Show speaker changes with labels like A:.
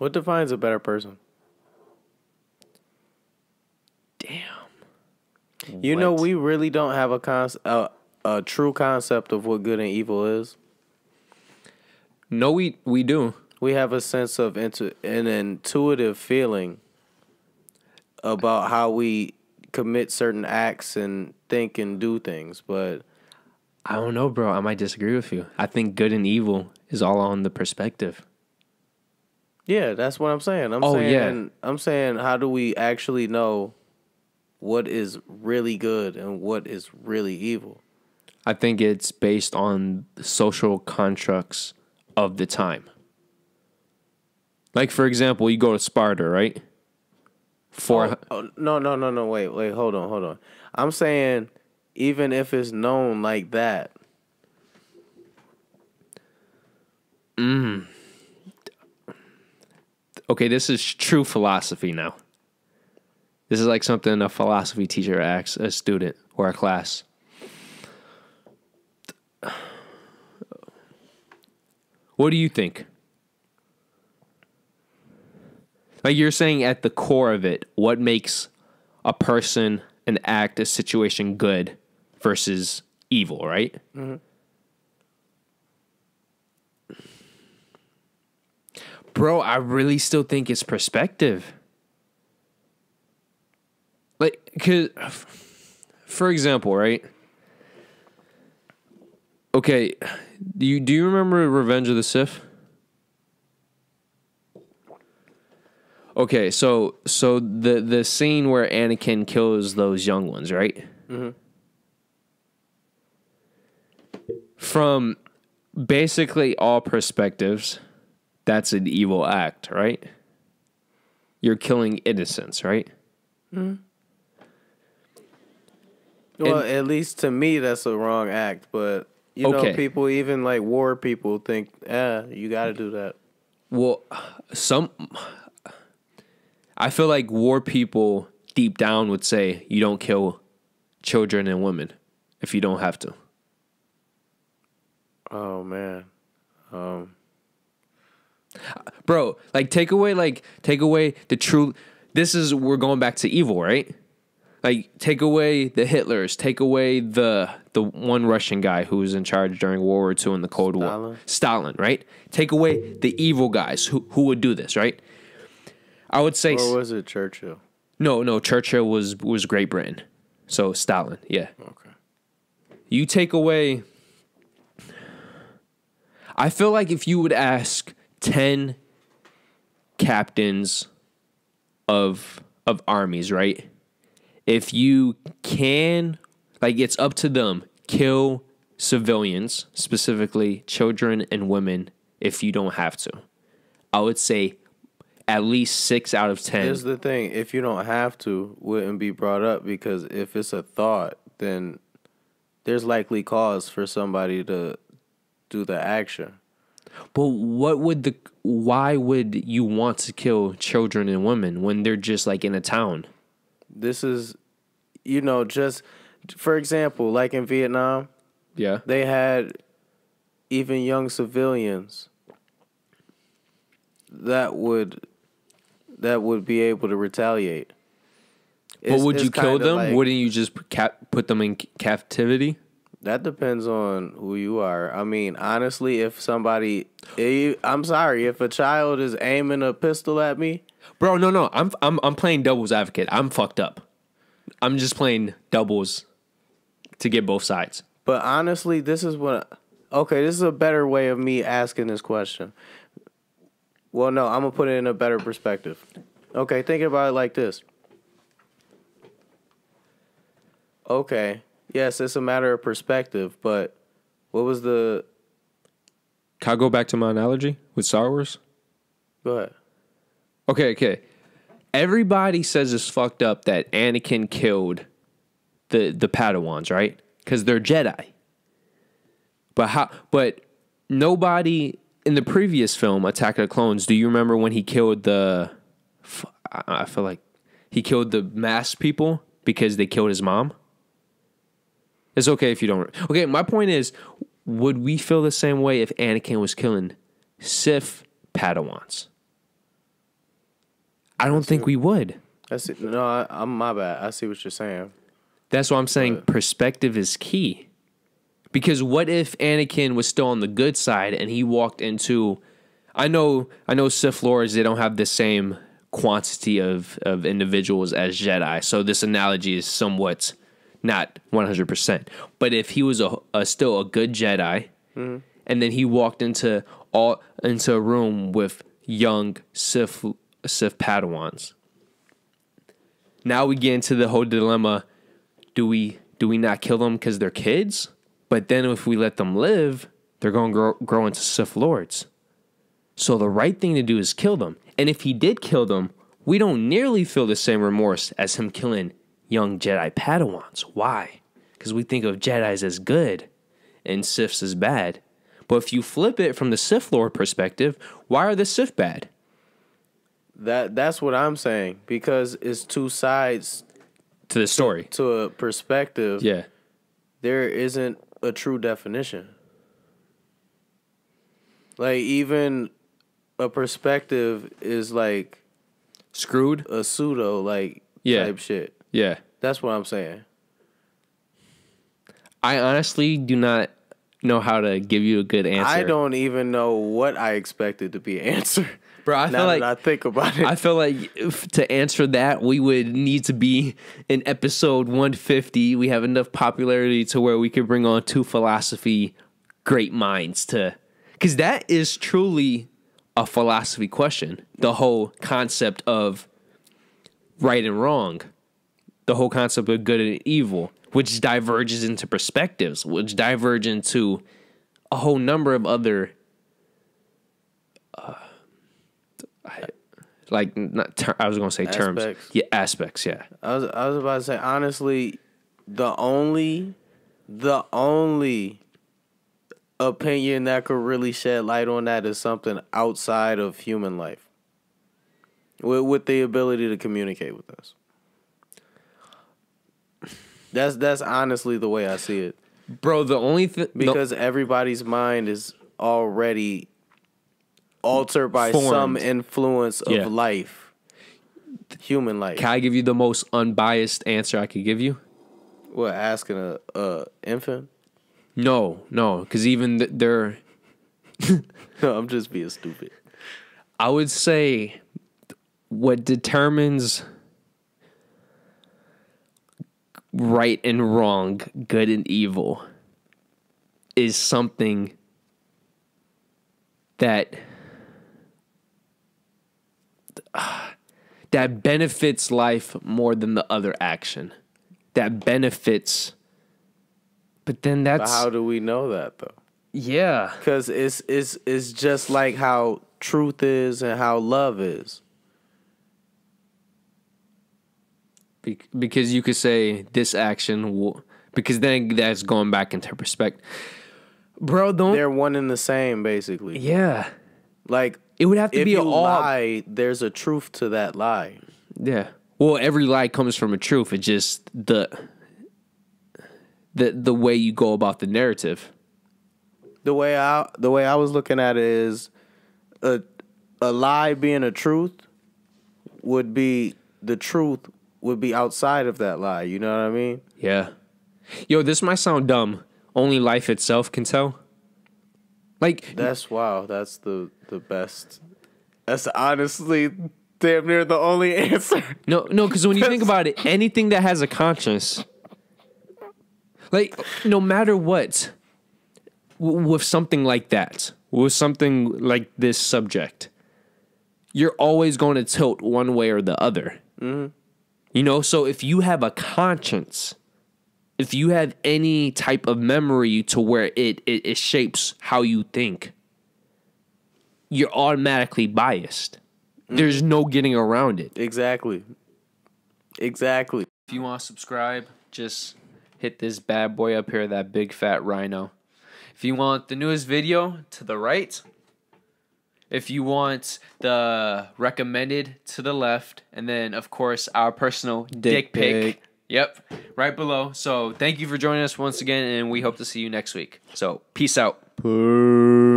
A: What defines a better person?
B: Damn.
A: You know, we really don't have a true concept of what good and evil is.
B: No, we do.
A: We have a sense of an intuitive feeling about how we commit certain acts and think and do things, but
B: I don't know, bro. I might disagree with you. I think good and evil is all on the perspective.
A: yeah, that's what I'm saying. I'm saying, how do we actually know what is really good and what is really evil?
B: I think it's based on the social constructs of the time. Like, for example, you go to Sparta, right?
A: No. Wait. Hold on. I'm saying, even if it's known like that.
B: Okay, this is true philosophy now. This is like something a philosophy teacher asks a student or a class. What do you think? Like, you're saying at the core of it, what makes a person, an act, a situation good versus evil, right?
A: Mm-hmm.
B: Bro, I really still think it's perspective. Like, cause, for example, right? Okay, do you remember Revenge of the Sith? Okay, so the scene where Anakin kills those young ones, right?
A: Mm-hmm.
B: From basically all perspectives, that's an evil act, right? You're killing innocents, right?
A: Mm-hmm. Well, at least to me, that's a wrong act. But, you know, people, even like war people, think, you got to do that.
B: Well, I feel like war people deep down would say you don't kill children and women if you don't have to.
A: Oh, man.
B: Bro, like, take away the true. We're going back to evil, right? Like, take away the Hitlers, take away the one Russian guy who was in charge during World War II and the Cold War. Stalin, right? Take away the evil guys who would do this, right? I would say...
A: Or was it Churchill?
B: No, Churchill was Great Britain. So, Stalin, yeah.
A: Okay.
B: You take away... I feel like if you would ask 10 captains of armies, right? If you can, like, it's up to them, kill civilians, specifically children and women, if you don't have to. I would say at least 6 out of 10.
A: Here's the thing. If you don't have to, wouldn't be brought up, because if it's a thought, then there's likely cause for somebody to do the action.
B: But why would you want to kill children and women when they're just like in a town?
A: This is, just, for example, like in Vietnam,
B: yeah,
A: they had even young civilians that would be able to retaliate.
B: But would you kill them? Like, wouldn't you just put them in captivity?
A: That depends on who you are. I mean, honestly, I'm sorry, if a child is aiming a pistol at me,
B: bro, no, I'm playing devil's advocate. I'm fucked up. I'm just playing doubles to get both sides.
A: But honestly, this is a better way of me asking this question. Well, no, I'm gonna put it in a better perspective. Okay, think about it like this. Okay. Yes, it's a matter of perspective, but what was the...
B: Can I go back to my analogy with Star Wars?
A: Go ahead.
B: Okay. Everybody says it's fucked up that Anakin killed the Padawans, right? Because they're Jedi. But nobody in the previous film, Attack of the Clones, do you remember when he killed I feel like he killed the masked people because they killed his mom? It's okay if you don't. Okay, my point is, would we feel the same way if Anakin was killing Sith Padawans? I don't think we would.
A: I'm my bad. I see what you're saying.
B: That's why I'm saying perspective is key. Because what if Anakin was still on the good side and he walked into... I know Sith Lords, they don't have the same quantity of individuals as Jedi, so this analogy is somewhat not 100%. But if he was still a good Jedi, and then he walked into a room with young Sith Padawans, now we get into the whole dilemma: do we not kill them because they're kids? But then if we let them live, they're going to grow into Sith Lords. So the right thing to do is kill them. And if he did kill them, we don't nearly feel the same remorse as him killing young Jedi Padawans. Why? Because we think of Jedis as good and Siths as bad. But if you flip it from the Sith Lord perspective, why are the Sith bad?
A: That's what I'm saying. Because it's two sides
B: to the story.
A: To a perspective.
B: Yeah.
A: There isn't a true definition. Like, even a perspective is like
B: screwed,
A: a pseudo like type shit.
B: Yeah,
A: that's what I'm saying.
B: I honestly do not know how to give you a good answer.
A: I don't even know what I expected to be answered.
B: Bro, I feel like
A: I think about it.
B: I feel like to answer that, we would need to be in episode 150. We have enough popularity to where we could bring on two philosophy great minds to, because that is truly a philosophy question. The whole concept of right and wrong, the whole concept of good and evil, which diverges into perspectives, which diverge into a whole number of other I was going to say terms. Yeah, aspects, yeah.
A: I was about to say, honestly, the only opinion that could really shed light on that is something outside of human life. With the ability to communicate with us. That's honestly the way I see it.
B: Bro, the only thing...
A: Because everybody's mind is already altered by some influence of life. Human life.
B: Can I give you the most unbiased answer I could give you?
A: What, asking a infant?
B: No, because even they're...
A: No, I'm just being stupid.
B: I would say what determines right and wrong, good and evil, is something that benefits life more than the other action. That benefits... But then that's...
A: But how do we know that, though?
B: Yeah.
A: Because it's just like how truth is and how love is.
B: Because you could say this action will... Because then that's going back into perspective. Bro,
A: they're one and the same, basically.
B: Yeah.
A: Like,
B: it would have to be
A: if you lie, there's a truth to that lie.
B: Yeah. Well, every lie comes from a truth. It's just the way you go about the narrative.
A: The way I was looking at it is a lie being a truth would be the truth would be outside of that lie. You know what I mean?
B: Yeah. Yo, this might sound dumb. Only life itself can tell. Like,
A: that's wow. That's the best. That's honestly damn near the only answer.
B: No, because when you think about it, anything that has a conscience, like, no matter what, with something like that, with something like this subject, you're always going to tilt one way or the other. Mm-hmm. You know, so if you have a conscience, if you have any type of memory to where it shapes how you think, you're automatically biased. Mm-hmm. There's no getting around it.
A: Exactly. If
B: you want to subscribe, just hit this bad boy up here, that big fat rhino. If you want the newest video, to the right. If you want the recommended, to the left. And then, of course, our personal dick pic. Yep, right below. So thank you for joining us once again, and we hope to see you next week. So peace out.
A: Peace.